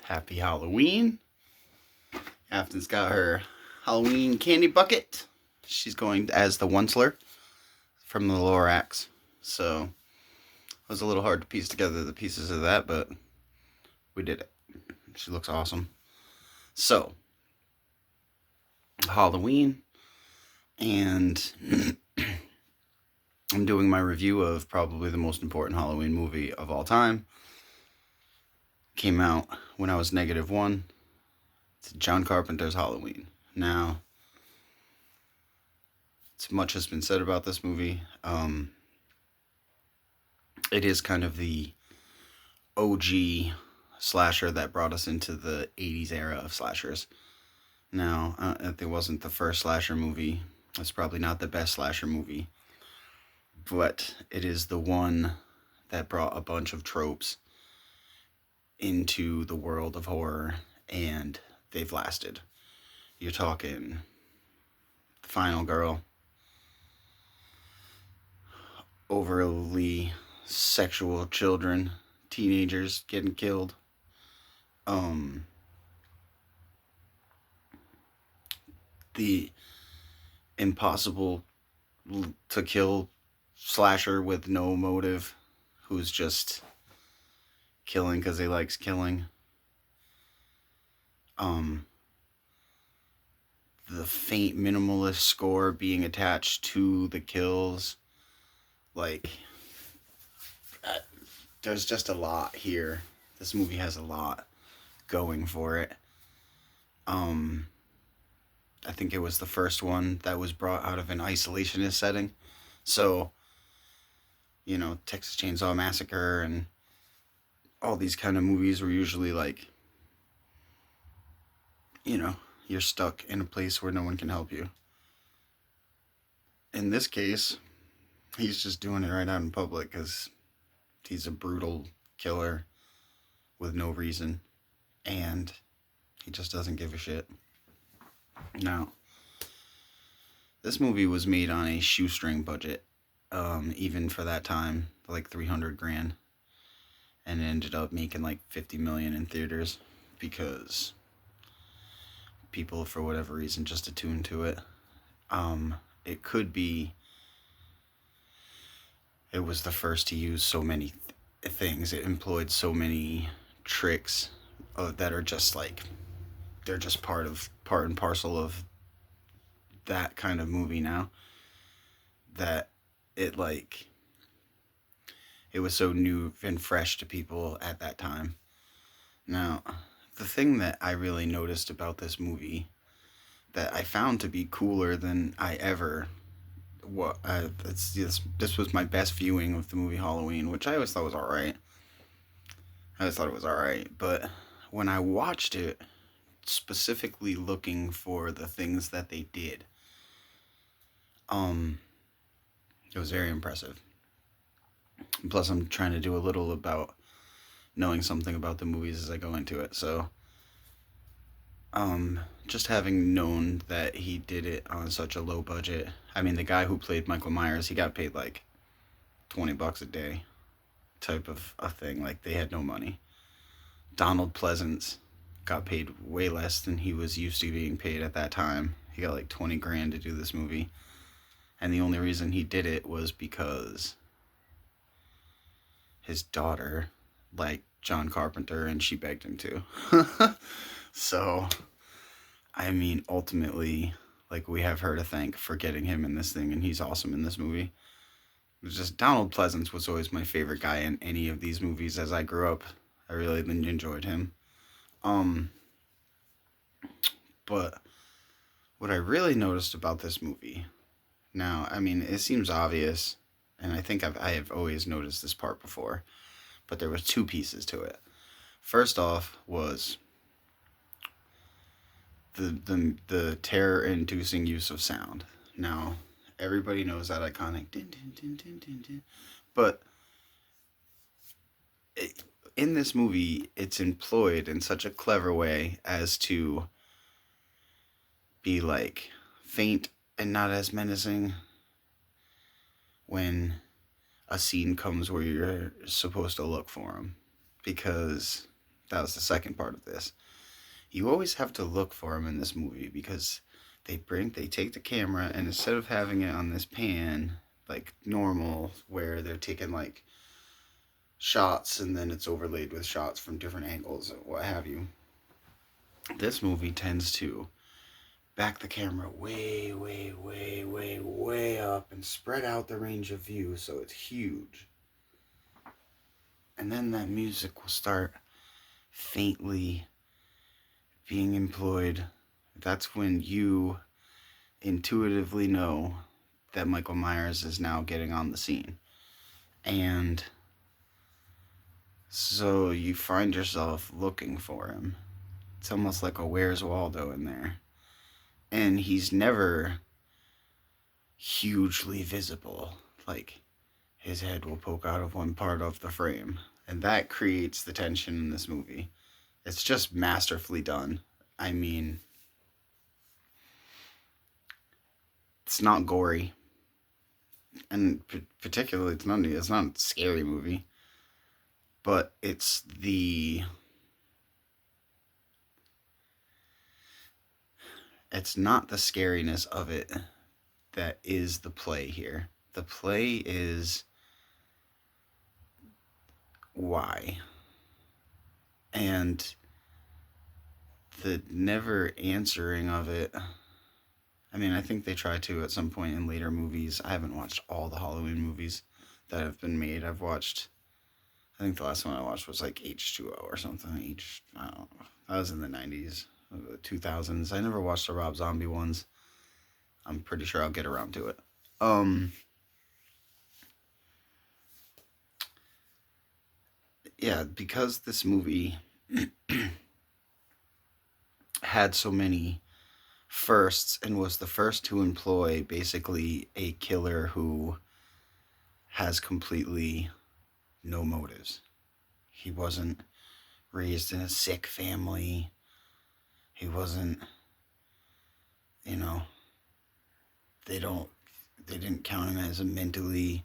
Happy Halloween. Afton's got her Halloween candy bucket. She's going as the Onceler from the Lorax. So it was a little hard to piece together the pieces of that, but we did it. She looks awesome. So, Halloween, and I'm doing my review of probably the most important Halloween movie of all time. Came out when I was -1. It's John Carpenter's Halloween. Now, much has been said about this movie. It is kind of the OG slasher that brought us into the 80s era of slashers. Now, it wasn't the first slasher movie. It's probably not the best slasher movie. But it is the one that brought a bunch of tropes into the world of horror, and they've lasted. You're talking the final girl, overly sexual children, teenagers getting killed, the impossible to kill slasher with no motive, who's just killing because he likes killing. The faint minimalist score being attached to the kills. Like, there's just a lot here. This movie has a lot going for it. I think it was the first one that was brought out of an isolationist setting. So, Texas Chainsaw Massacre and all these kind of movies were usually like, you're stuck in a place where no one can help you. In this case, he's just doing it right out in public because he's a brutal killer with no reason, and he just doesn't give a shit. Now, this movie was made on a shoestring budget, even for that time, like $300,000, and it ended up making like $50 million in theaters because people, for whatever reason, just attuned to it. It could be it was the first to use so many things. It employed so many tricks that are just like, they're just part and parcel of that kind of movie now, that it was so new and fresh to people at that time. Now, the thing that I really noticed about this movie that I found to be cooler than I ever this was my best viewing of the movie Halloween, which I always thought was alright. But when I watched it, specifically looking for the things that they did, it was very impressive. Plus, I'm trying to do a little about knowing something about the movies as I go into it. So, just having known that he did it on such a low budget. I mean, the guy who played Michael Myers, he got paid like $20 a day type of a thing. Like, they had no money. Donald Pleasance got paid way less than he was used to being paid at that time. He got like $20,000 to do this movie. And the only reason he did it was because his daughter liked John Carpenter and she begged him to. So, I mean, ultimately, like, we have her to thank for getting him in this thing, and he's awesome in this movie. It's just, Donald Pleasance was always my favorite guy in any of these movies as I grew up. I really enjoyed him. But what I really noticed about this movie, now, I mean, it seems obvious, and I think I have always noticed this part before, but there was two pieces to it. First off was the terror-inducing use of sound. Now, everybody knows that iconic din din din din din din, but in this movie, it's employed in such a clever way as to be like faint and not as menacing when a scene comes where you're supposed to look for him, because That was the second part of this. You always have to look for him in this movie because they take the camera, and instead of having it on this pan like normal where they're taking like shots and then it's overlaid with shots from different angles or what have you, this movie tends to back the camera way, way, way, way, way up and spread out the range of view so it's huge. And then that music will start faintly being employed. That's when you intuitively know that Michael Myers is now getting on the scene. And so you find yourself looking for him. It's almost like a Where's Waldo in there. And he's never hugely visible. Like, his head will poke out of one part of the frame. And that creates the tension in this movie. It's just masterfully done. I mean, it's not gory. And particularly, it's not a scary movie. But it's not the scariness of it that is the play here. The play is why. And the never answering of it. I mean, I think they try to at some point in later movies. I haven't watched all the Halloween movies that have been made. I think the last one I watched was like H2O or something. I don't know. That was in the 90s, 2000s. I never watched the Rob Zombie ones. I'm pretty sure I'll get around to it. Yeah, because this movie had so many firsts and was the first to employ basically a killer who has completely no motives. He wasn't raised in a sick family. He wasn't, they didn't count him as a mentally,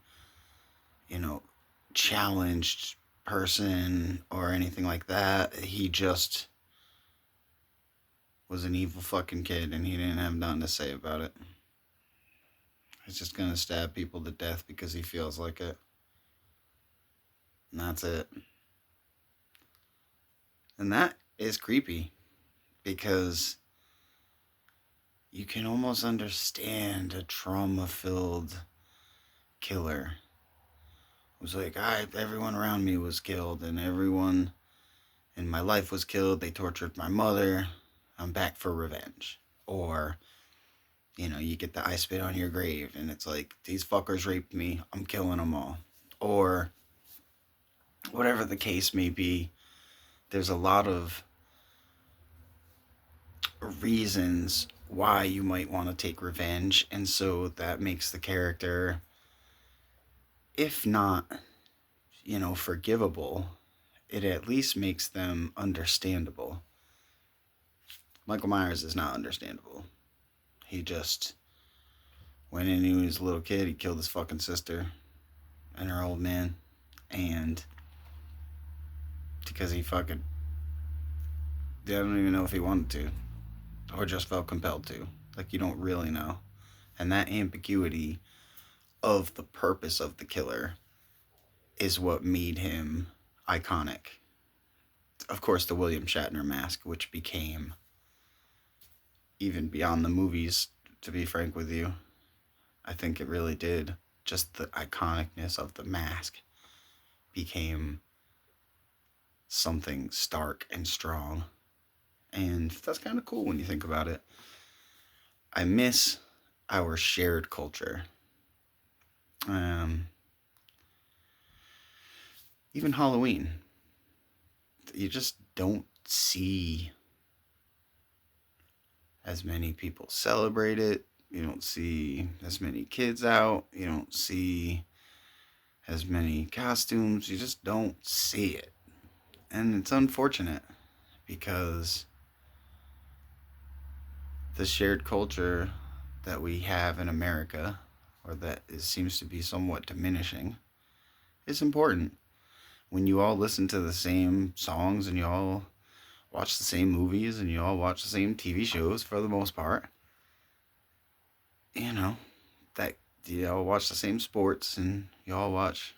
challenged person or anything like that. He just was an evil fucking kid and he didn't have nothing to say about it. He's just gonna stab people to death because he feels like it. And that's it. And that is creepy because you can almost understand a trauma-filled killer who's like, everyone around me was killed and everyone in my life was killed. They tortured my mother. I'm back for revenge. Or, you get the I spit on your grave and it's like, these fuckers raped me. I'm killing them all. Or whatever the case may be, there's a lot of reasons why you might want to take revenge, and so that makes the character, if not, forgivable, it at least makes them understandable. Michael Myers is not understandable. He just went in, he was a little kid, he killed his fucking sister and her old man, and because he fucking, I don't even know if he wanted to or just felt compelled to. Like, you don't really know. And that ambiguity of the purpose of the killer is what made him iconic. Of course, the William Shatner mask, which became, even beyond the movies, to be frank with you, I think it really did. Just the iconicness of the mask became something stark and strong. And that's kind of cool when you think about it. I miss our shared culture. Even Halloween. You just don't see as many people celebrate it. You don't see as many kids out. You don't see as many costumes. You just don't see it. And it's unfortunate because the shared culture that we have in America, or that seems to be somewhat diminishing, is important. when you all listen to the same songs and you all watch the same movies and you all watch the same TV shows for the most part, you know, that you all watch the same sports and you all watch,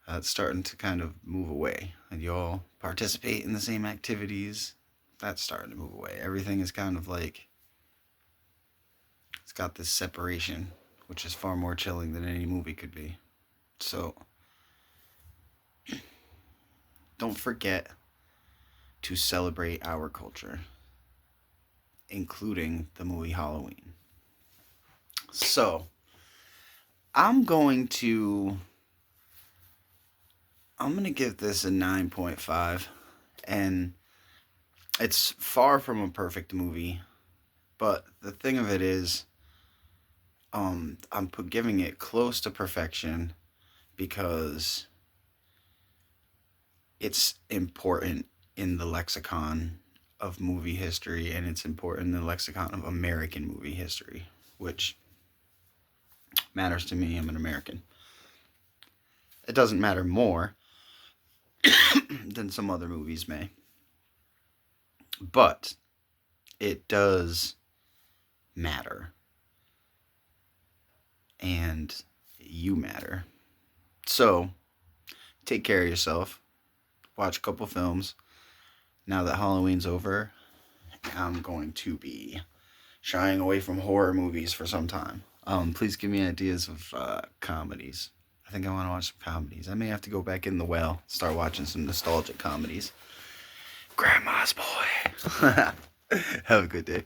it's starting to kind of move away. And you all participate in the same activities. That's starting to move away. Everything is kind of like, it's got this separation, which is far more chilling than any movie could be. So, don't forget to celebrate our culture, including the movie Halloween. So, I'm going to give this a 9.5, and it's far from a perfect movie, but the thing of it is, I'm giving it close to perfection because it's important in the lexicon of movie history, and it's important in the lexicon of American movie history, which matters to me. I'm an American. It doesn't matter more than some other movies may, but it does matter, and you matter. So take care of yourself, watch a couple films. Now that Halloween's over, I'm going to be shying away from horror movies for some time. Please give me ideas of comedies. I think I want to watch some comedies. I may have to go back in the well, start watching some nostalgic comedies. Grandma's Boy. Have a good day.